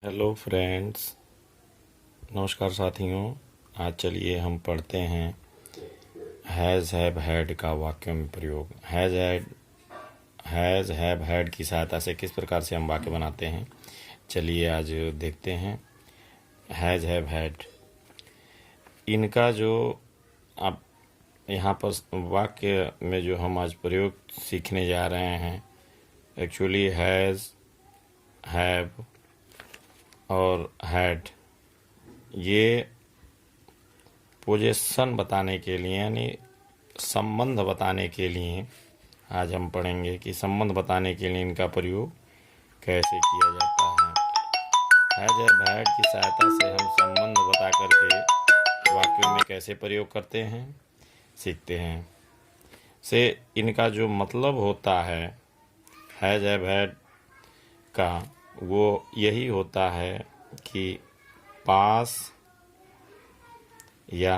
Hello friends, नमस्कार साथियों। आज चलिए हम पढ़ते हैं हैज़ हैव हैड का वाक्यों में प्रयोग। हैज़ हैव हैड की सहायता से किस प्रकार से हम वाक्य बनाते हैं, चलिए आज देखते हैं। हैज़ हैव हैड, इनका जो आप यहाँ पर वाक्य में जो हम आज प्रयोग सीखने जा रहे हैं, एक्चुअली हैज़, हैव और हैड, ये पोजीशन बताने के लिए यानी संबंध बताने के लिए आज हम पढ़ेंगे कि संबंध बताने के लिए इनका प्रयोग कैसे किया जाता है। हैज हैव हैड की सहायता से हम संबंध बता करके वाक्यों में कैसे प्रयोग करते हैं सीखते हैं। से इनका जो मतलब होता है हैज हैव हैड का, वो यही होता है कि पास या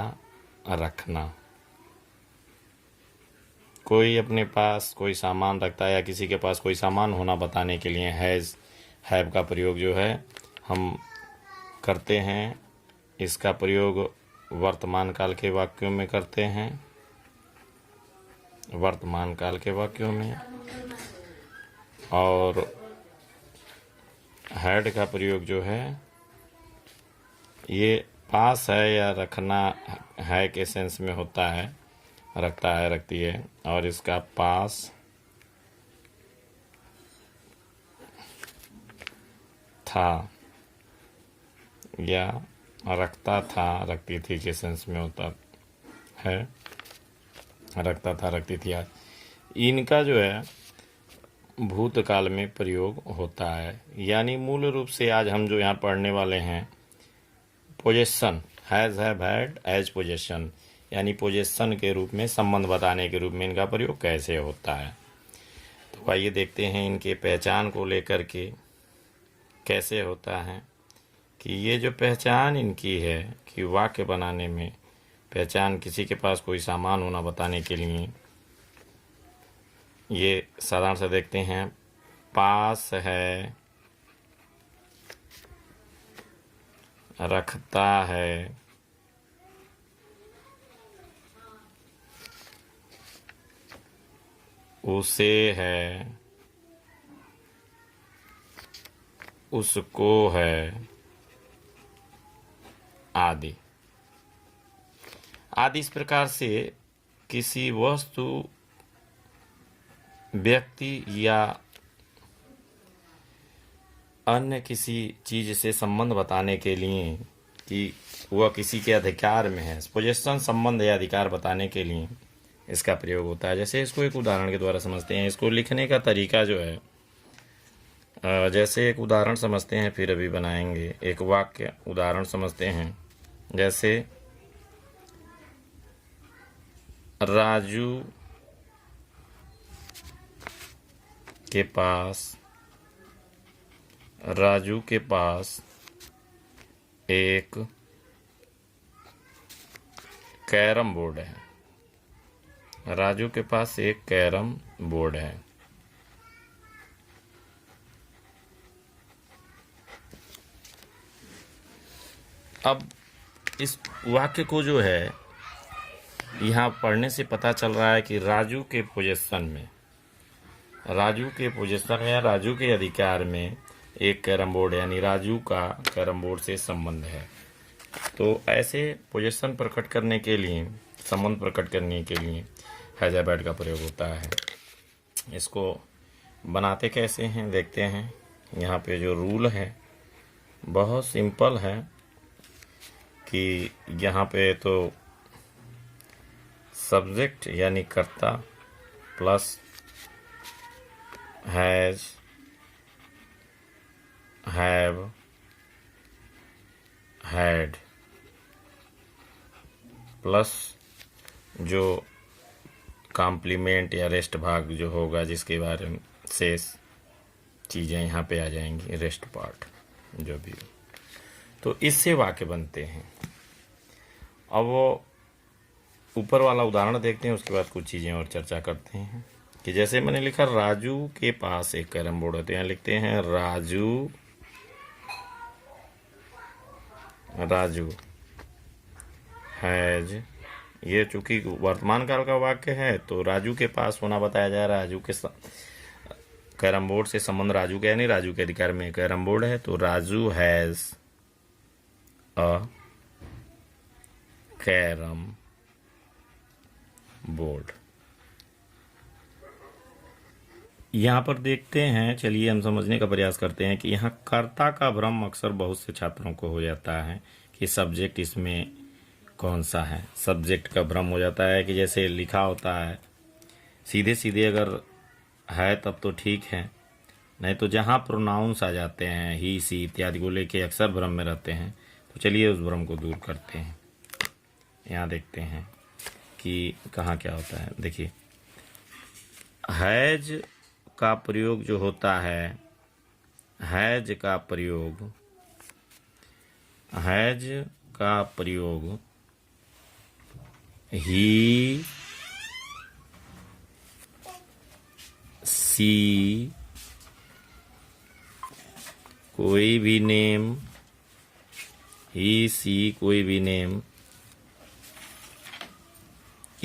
रखना। कोई अपने पास कोई सामान रखता है या किसी के पास कोई सामान होना बताने के लिए हैज़ हैव का प्रयोग जो है हम करते हैं। इसका प्रयोग वर्तमान काल के वाक्यों में करते हैं, वर्तमान काल के वाक्यों में। और हैड का प्रयोग जो है ये पास है या रखना है के सेंस में होता है, रखता है, रखती है। और इसका पास था या रखता था, रखती थी के सेंस में होता है, रखता था, रखती थी। इनका जो है भूतकाल में प्रयोग होता है। यानी मूल रूप से आज हम जो यहाँ पढ़ने वाले हैं possession, has have had as possession, यानी पोजेशन के रूप में, संबंध बताने के रूप में इनका प्रयोग कैसे होता है। तो आइए देखते हैं इनके पहचान को लेकर के कैसे होता है। कि ये जो पहचान इनकी है कि वाक्य बनाने में पहचान, किसी के पास कोई सामान होना बताने के लिए, ये साधारण से देखते हैं। पास है, रखता है, उसे है, उसको है, आदि आदि। इस प्रकार से किसी वस्तु, व्यक्ति या अन्य किसी चीज से संबंध बताने के लिए कि वह किसी के अधिकार में है, पोजेशन, संबंध या अधिकार बताने के लिए इसका प्रयोग होता है। जैसे इसको एक उदाहरण के द्वारा समझते हैं। इसको लिखने का तरीका जो है, जैसे एक उदाहरण समझते हैं, फिर अभी बनाएंगे एक वाक्य उदाहरण समझते हैं। जैसे राजू के पास एक कैरम बोर्ड है। राजू के पास एक कैरम बोर्ड है। अब इस वाक्य को जो है यहाँ पढ़ने से पता चल रहा है कि राजू के पोजीशन में या राजू के अधिकार में एक कैरम बोर्ड, यानी राजू का कैरम बोर्ड से संबंध है। तो ऐसे पोजीशन प्रकट करने के लिए, संबंध प्रकट करने के लिए हैज़ हैव हैड का प्रयोग होता है। इसको बनाते कैसे हैं देखते हैं। यहाँ पे जो रूल है बहुत सिंपल है कि यहाँ पे तो सब्जेक्ट यानी कर्ता plus has have had plus जो कॉम्प्लीमेंट या रेस्ट भाग जो होगा, जिसके बारे में शेष चीज़ें यहाँ पे आ जाएंगी, रेस्ट पार्ट जो भी हो। तो इससे वाक्य बनते हैं। अब वो ऊपर वाला उदाहरण देखते हैं, उसके बाद कुछ चीज़ें और चर्चा करते हैं। कि जैसे मैंने लिखा राजू के पास एक कैरम बोर्ड है, तो यहाँ लिखते हैं राजू राजू हैज, ये चूंकि वर्तमान काल का वाक्य है तो राजू के पास होना बताया जा रहा है। राजू के कैरम बोर्ड से संबंध राजू के, यानी राजू के अधिकार में कैरम बोर्ड है, तो Raju has a carrom board. यहाँ पर देखते हैं, चलिए हम समझने का प्रयास करते हैं कि यहाँ कर्ता का भ्रम अक्सर बहुत से छात्रों को हो जाता है कि सब्जेक्ट इसमें कौन सा है। सब्जेक्ट का भ्रम हो जाता है कि जैसे लिखा होता है सीधे सीधे अगर है तब तो ठीक है, नहीं तो जहाँ प्रोनाउंस आ जाते हैं ही सी इत्यादि को लेके अक्सर भ्रम में रहते हैं। तो चलिए उस भ्रम को दूर करते हैं। यहाँ देखते हैं कि कहाँ क्या होता है। देखिए हैज का प्रयोग जो होता है, हैज का प्रयोग ही सी कोई भी नेम, ही सी कोई भी नेम,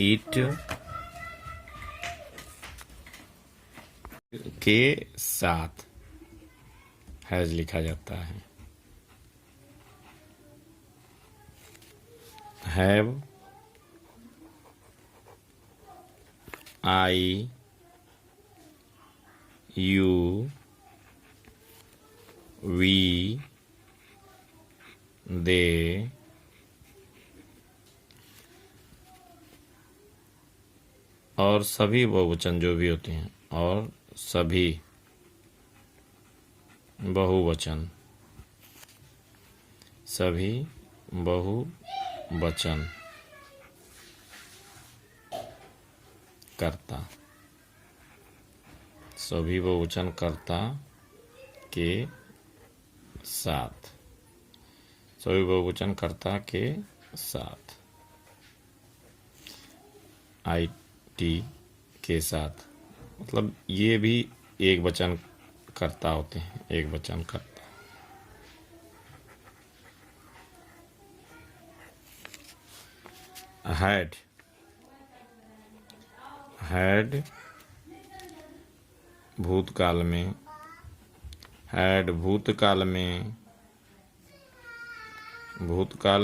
इट के साथ हैज लिखा जाता है। हैव, आई, यू, वी, दे, और सभी बहुवचन जो भी होते हैं, और सभी बहुवचन, सभी बहुवचन कर्ता, सभी बहुवचन कर्ता के साथ, सभी बहुवचन कर्ता के साथ, आई टी के साथ, मतलब ये भी एक वचन कर्ता होते हैं, एक वचन कर्ता। हैड भूतकाल में, हैड भूतकाल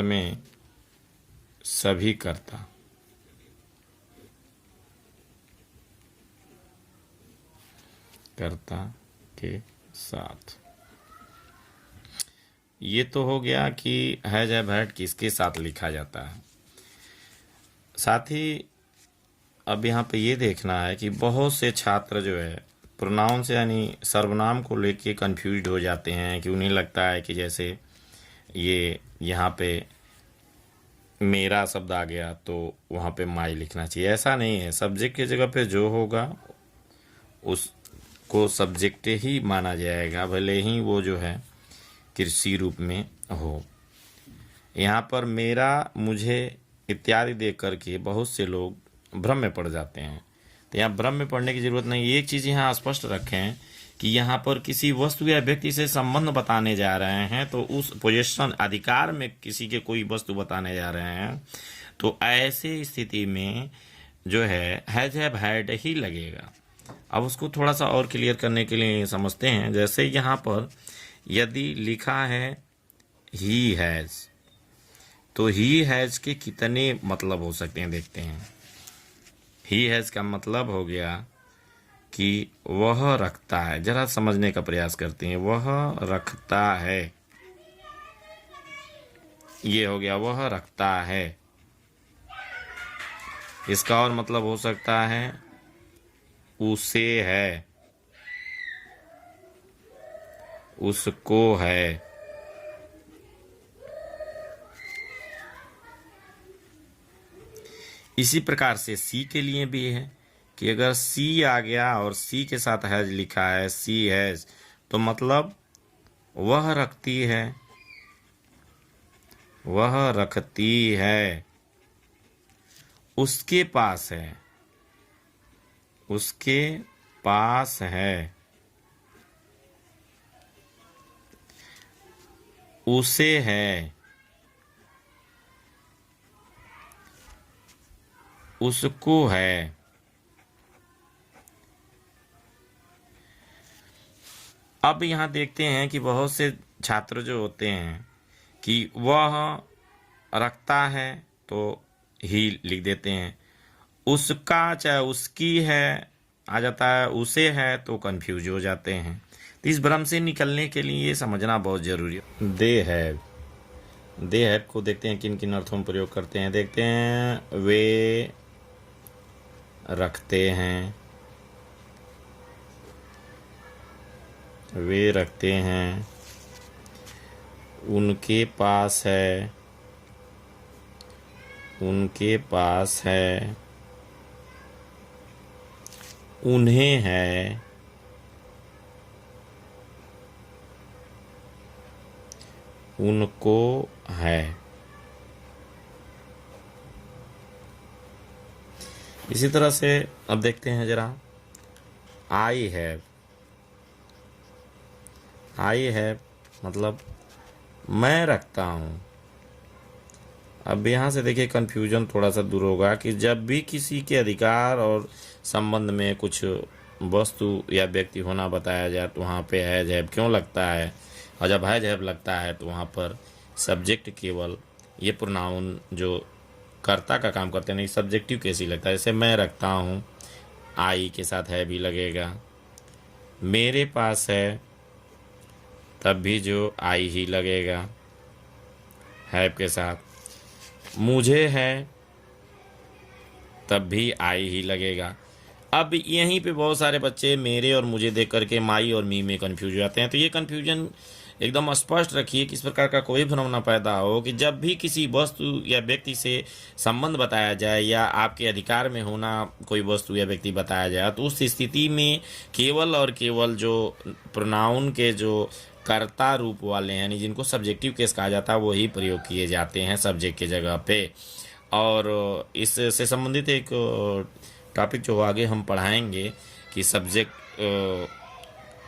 में सभी कर्ता, कर्ता के साथ। ये तो हो गया कि हैज हैव हैड किसके साथ लिखा जाता है। साथ ही अब यहाँ पे ये देखना है कि बहुत से छात्र जो है प्रोनाउन से यानी सर्वनाम को लेके कंफ्यूज हो जाते हैं कि उन्हें लगता है कि जैसे ये यहाँ पे मेरा शब्द आ गया तो वहाँ पे माई लिखना चाहिए। ऐसा नहीं है, सब्जेक्ट की जगह पे जो होगा उसको सब्जेक्ट ही माना जाएगा, भले ही वो जो है कृषि रूप में हो। यहाँ पर मेरा, मुझे इत्यादि देख करके बहुत से लोग भ्रम में पड़ जाते हैं। तो यहाँ भ्रम में पड़ने की जरूरत नहीं। एक चीज़ यहाँ स्पष्ट रखें कि यहाँ पर किसी वस्तु या व्यक्ति से संबंध बताने जा रहे हैं, तो उस पोजीशन अधिकार में किसी के कोई वस्तु बताने जा रहे हैं, तो ऐसे स्थिति में जो है हैज हैव हैड ही लगेगा। अब उसको थोड़ा सा और क्लियर करने के लिए समझते हैं। जैसे यहाँ पर यदि लिखा है ही हैज, तो ही हैज के कितने मतलब हो सकते हैं देखते हैं। ही हैज का मतलब हो गया कि वह रखता है। जरा समझने का प्रयास करते हैं। वह रखता है, ये हो गया वह रखता है। इसका और मतलब हो सकता है उसे है, उसको है। इसी प्रकार से सी के लिए भी है कि अगर सी आ गया और सी के साथ हैज लिखा है, सी हैज, तो मतलब वह रखती है, वह रखती है, उसके पास है, उसके पास है, उसे है, उसको है। अब यहाँ देखते हैं कि बहुत से छात्र जो होते हैं कि वह रखता है तो ही लिख देते हैं, उसका चाहे उसकी है आ जाता है, उसे है तो कंफ्यूज हो जाते हैं। तो इस भ्रम से निकलने के लिए ये समझना बहुत जरूरी है। दे हैव को देखते हैं किन किन अर्थों में प्रयोग करते हैं। देखते हैं, वे रखते हैं, वे रखते हैं, उनके पास है, उनके पास है, उन्हें है, उनको है। इसी तरह से अब देखते हैं जरा, आई हैव मतलब मैं रखता हूँ। अब यहाँ से देखिए कन्फ्यूजन थोड़ा सा दूर होगा कि जब भी किसी के अधिकार और संबंध में कुछ वस्तु या व्यक्ति होना बताया जाए तो वहाँ पे हैज हैव क्यों लगता है, और जब हैज हैव लगता है तो वहाँ पर सब्जेक्ट केवल ये प्रोनाउन जो कर्ता का काम करते हैं, नहीं सब्जेक्टिव कैसी लगता है। जैसे मैं रखता हूँ, आई के साथ है भी लगेगा, मेरे पास है तब भी जो आई ही लगेगा हैव के साथ, मुझे है तब भी आई ही लगेगा। अब यहीं पे बहुत सारे बच्चे मेरे और मुझे देख करके माई और मी में कंफ्यूज हो जाते हैं। तो ये कंफ्यूजन एकदम स्पष्ट रखिए कि इस प्रकार का कोई भ्रम ना पैदा हो कि जब भी किसी वस्तु या व्यक्ति से संबंध बताया जाए या आपके अधिकार में होना कोई वस्तु या व्यक्ति बताया जाए तो उस स्थिति में केवल और केवल जो प्रोनाउन के जो कर्ता रूप वाले हैं, यानी जिनको सब्जेक्टिव केस कहा जाता है, वही प्रयोग किए जाते हैं सब्जेक्ट के जगह पे। और इससे संबंधित एक टॉपिक जो आगे हम पढ़ाएंगे कि सब्जेक्ट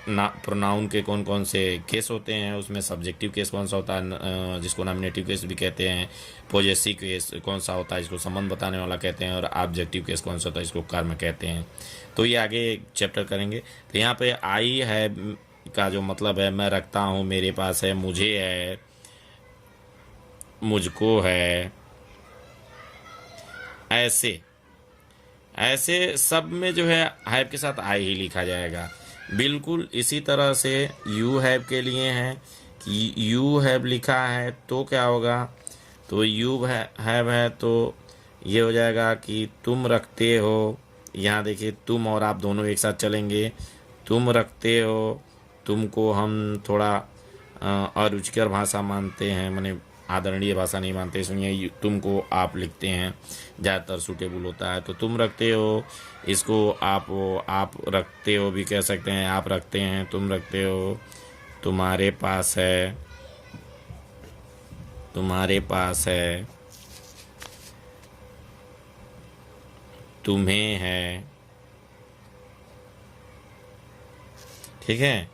प्रोनाउन के कौन कौन से केस होते हैं, उसमें सब्जेक्टिव केस कौन सा होता है जिसको नॉमिनेटिव केस भी कहते हैं, पॉजेसिव केस कौन सा होता है इसको संबंध बताने वाला कहते हैं, और ऑब्जेक्टिव केस कौन सा होता है इसको कर्म कहते हैं। तो ये आगे एक चैप्टर करेंगे। तो यहाँ पे आई है का जो मतलब है मैं रखता हूँ, मेरे पास है, मुझे है, मुझको है, ऐसे ऐसे सब में जो है हैव के साथ आई ही लिखा जाएगा। बिल्कुल इसी तरह से यू हैव के लिए है कि यू हैव लिखा है तो क्या होगा, तो यू हैव है तो ये हो जाएगा कि तुम रखते हो। यहाँ देखिए तुम और आप दोनों एक साथ चलेंगे, तुम रखते हो, तुमको हम थोड़ा अरुचिकर भाषा मानते हैं, माने आदरणीय भाषा नहीं मानते, इसलिए तुमको आप लिखते हैं, ज़्यादातर सूटेबल होता है। तो तुम रखते हो, इसको आप रखते हो भी कह सकते हैं, आप रखते हैं, तुम रखते हो, तुम्हारे पास है, तुम्हारे पास है, तुम्हें है, ठीक है,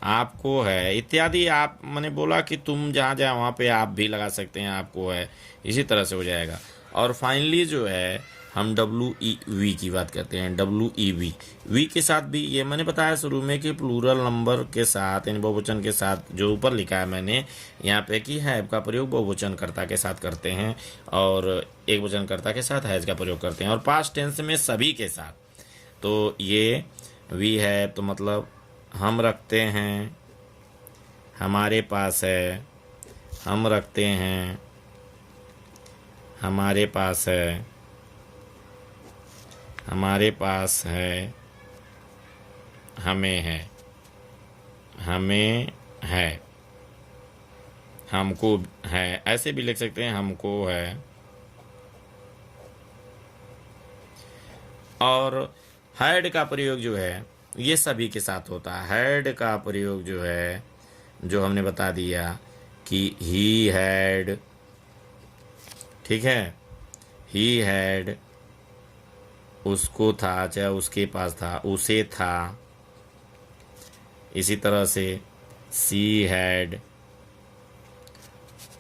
आपको है इत्यादि। आप मैंने बोला कि तुम जहाँ जहाँ वहाँ पे आप भी लगा सकते हैं, आपको है, इसी तरह से हो जाएगा। और फाइनली जो है हम WEV की बात करते हैं, WEV वी के साथ भी ये मैंने बताया शुरू में कि प्लूरल नंबर के साथ यानी बहुवचन के साथ, जो ऊपर लिखा है मैंने यहाँ पे कि हैव का प्रयोग बहुवचनकर्ता के साथ करते हैं और एक वचनकर्ता के साथ हैज का प्रयोग करते हैं, और पास्ट टेंस में सभी के साथ। तो ये वी है तो मतलब हम रखते हैं, हमारे पास है, हम रखते हैं, हमारे पास है, हमारे पास है, हमें है, हमें है, हमको है, ऐसे भी लिख सकते हैं, हमको है। और हैड का प्रयोग जो है ये सभी के साथ होता है। हैड का प्रयोग जो है, जो हमने बता दिया कि ही हैड, ठीक है, ही हैड, उसको था चाहे उसके पास था, उसे था। इसी तरह से सी हैड,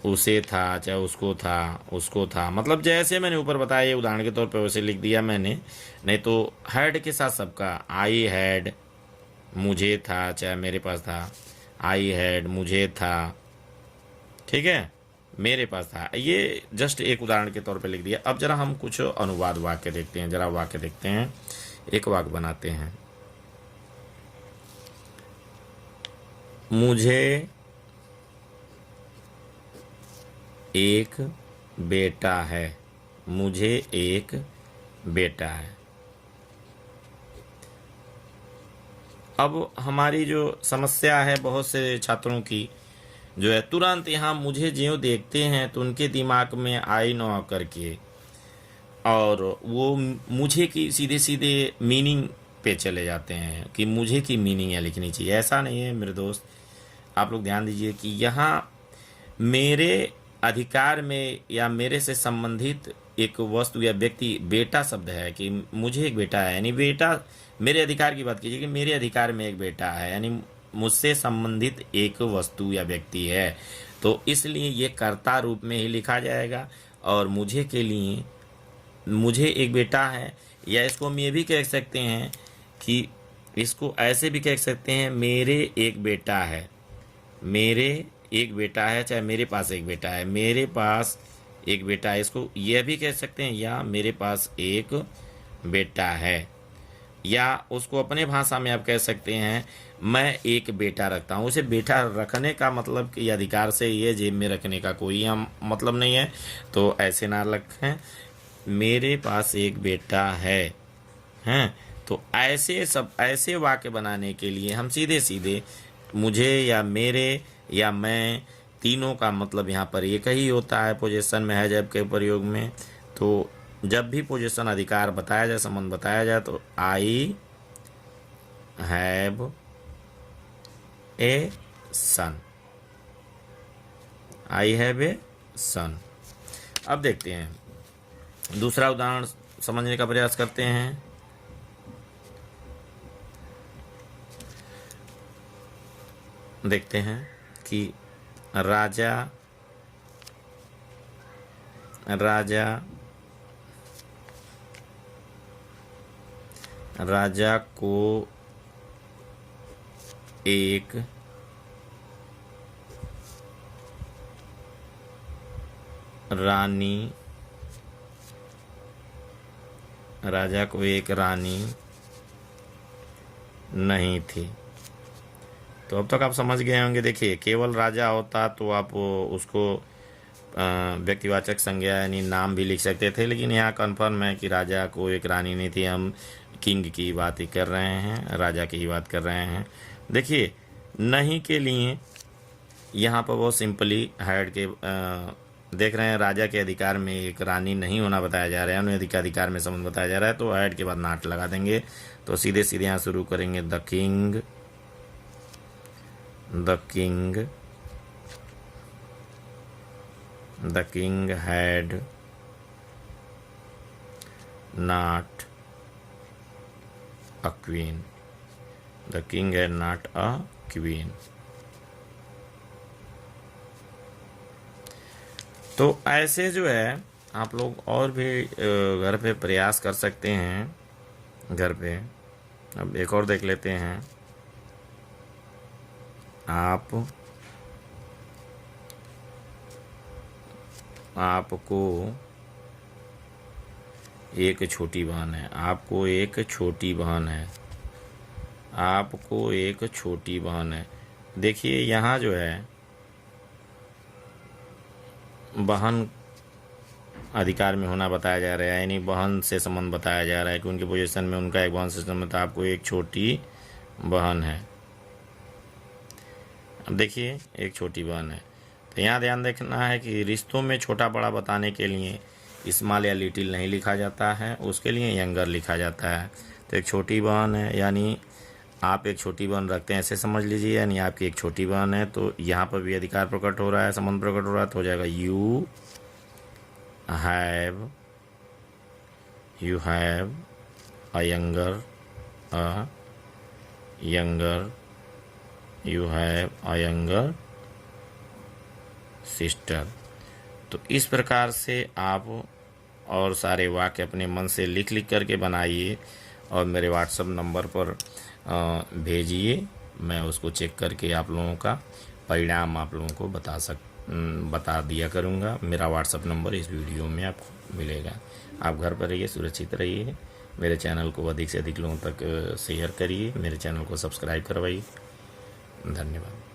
उसे था, चाहे उसको था, उसको था, मतलब जैसे मैंने ऊपर बताया ये उदाहरण के तौर पे वैसे लिख दिया मैंने। नहीं तो हैड के साथ सबका, आई हैड, मुझे था, चाहे मेरे पास था, आई हैड, मुझे था, ठीक है, मेरे पास था। ये जस्ट एक उदाहरण के तौर पे लिख दिया। अब जरा हम कुछ अनुवाद वाक्य देखते हैं, जरा वाक्य देखते हैं, एक वाक्य बनाते हैं। मुझे एक बेटा है, मुझे एक बेटा है। अब हमारी जो समस्या है बहुत से छात्रों की, जो है तुरंत यहाँ मुझे ज्यों देखते हैं तो उनके दिमाग में आई नो करके और वो मुझे की सीधे सीधे मीनिंग पे चले जाते हैं कि मुझे की मीनिंग यहाँ लिखनी चाहिए। ऐसा नहीं है मेरे दोस्त, आप लोग ध्यान दीजिए कि यहाँ मेरे अधिकार में या मेरे से संबंधित एक वस्तु या व्यक्ति बेटा शब्द है कि मुझे एक बेटा है, यानी बेटा मेरे अधिकार की बात कीजिए कि मेरे अधिकार में एक बेटा है, यानी मुझसे संबंधित एक वस्तु या व्यक्ति है। तो इसलिए ये कर्ता रूप में ही लिखा जाएगा। और मुझे के लिए मुझे एक बेटा है, या इसको हम ये भी कह सकते हैं कि इसको ऐसे भी कह सकते हैं, मेरे एक बेटा है, मेरे एक बेटा है, चाहे मेरे पास एक बेटा है, मेरे पास एक बेटा है, इसको यह भी कह सकते हैं, या मेरे पास एक बेटा है। या उसको अपने भाषा में आप कह सकते हैं, मैं एक बेटा रखता हूँ। उसे बेटा रखने का मतलब कि अधिकार से ये जेब में रखने का कोई हम मतलब नहीं है, तो ऐसे ना रखें, मेरे पास एक बेटा है। हैं, तो ऐसे सब ऐसे वाक्य बनाने के लिए हम सीधे सीधे मुझे या मेरे या मैं, तीनों का मतलब यहाँ पर एक ही होता है पोजीशन में, हैव के प्रयोग में। तो जब भी पोजीशन अधिकार बताया जाए, संबंध बताया जाए, तो I have a sun, I have a सन। अब देखते हैं दूसरा उदाहरण समझने का प्रयास करते हैं। देखते हैं कि राजा राजा को एक रानी नहीं थी। तो अब तक आप समझ गए होंगे। देखिए, केवल राजा होता तो आप उसको व्यक्तिवाचक संज्ञा यानी नाम भी लिख सकते थे, लेकिन यहाँ कन्फर्म है कि राजा को एक रानी नहीं थी। हम किंग की बात ही कर रहे हैं, राजा की ही बात कर रहे हैं। देखिए, नहीं के लिए यहाँ पर बहुत सिंपली हैड के देख रहे हैं, राजा के अधिकार में एक रानी नहीं होना बताया जा रहा है, उन्हें अधिकार में संबंध बताया जा रहा है, तो हैड के बाद नाट लगा देंगे। तो सीधे सीधे यहाँ शुरू करेंगे, the king had not a queen. The king had not a queen. तो ऐसे जो है आप लोग और भी घर पे प्रयास कर सकते हैं घर पे। अब एक और देख लेते हैं। आपको एक छोटी बहन है। आपको एक छोटी बहन है। देखिए, यहाँ जो है बहन अधिकार में होना बताया जा रहा है, यानी बहन से संबंध बताया जा रहा है कि उनकी पोजीशन में उनका एक बहन से संबंध। आपको एक छोटी बहन है। अब देखिए, एक छोटी बहन है, तो यहाँ ध्यान रखना है कि रिश्तों में छोटा बड़ा बताने के लिए स्मॉल या लिटिल नहीं लिखा जाता है, उसके लिए यंगर लिखा जाता है। तो एक छोटी बहन है, यानी आप एक छोटी बहन रखते हैं, ऐसे समझ लीजिए, यानी आपकी एक छोटी बहन है। तो यहाँ पर भी अधिकार प्रकट हो रहा है, संबंध प्रकट हो रहा है, तो हो जाएगा you have a younger you have a younger sister. तो इस प्रकार से आप और सारे वाक्य अपने मन से लिख लिख करके बनाइए और मेरे व्हाट्सएप नंबर पर भेजिए। मैं उसको चेक करके आप लोगों का परिणाम आप लोगों को बता दिया करूँगा। मेरा व्हाट्सएप नंबर इस वीडियो में आपको मिलेगा। आप घर पर रहिए, सुरक्षित रहिए। मेरे चैनल को अधिक से अधिक लोगों तक शेयर करिए। मेरे चैनल को सब्सक्राइब करवाइए। धन्यवाद।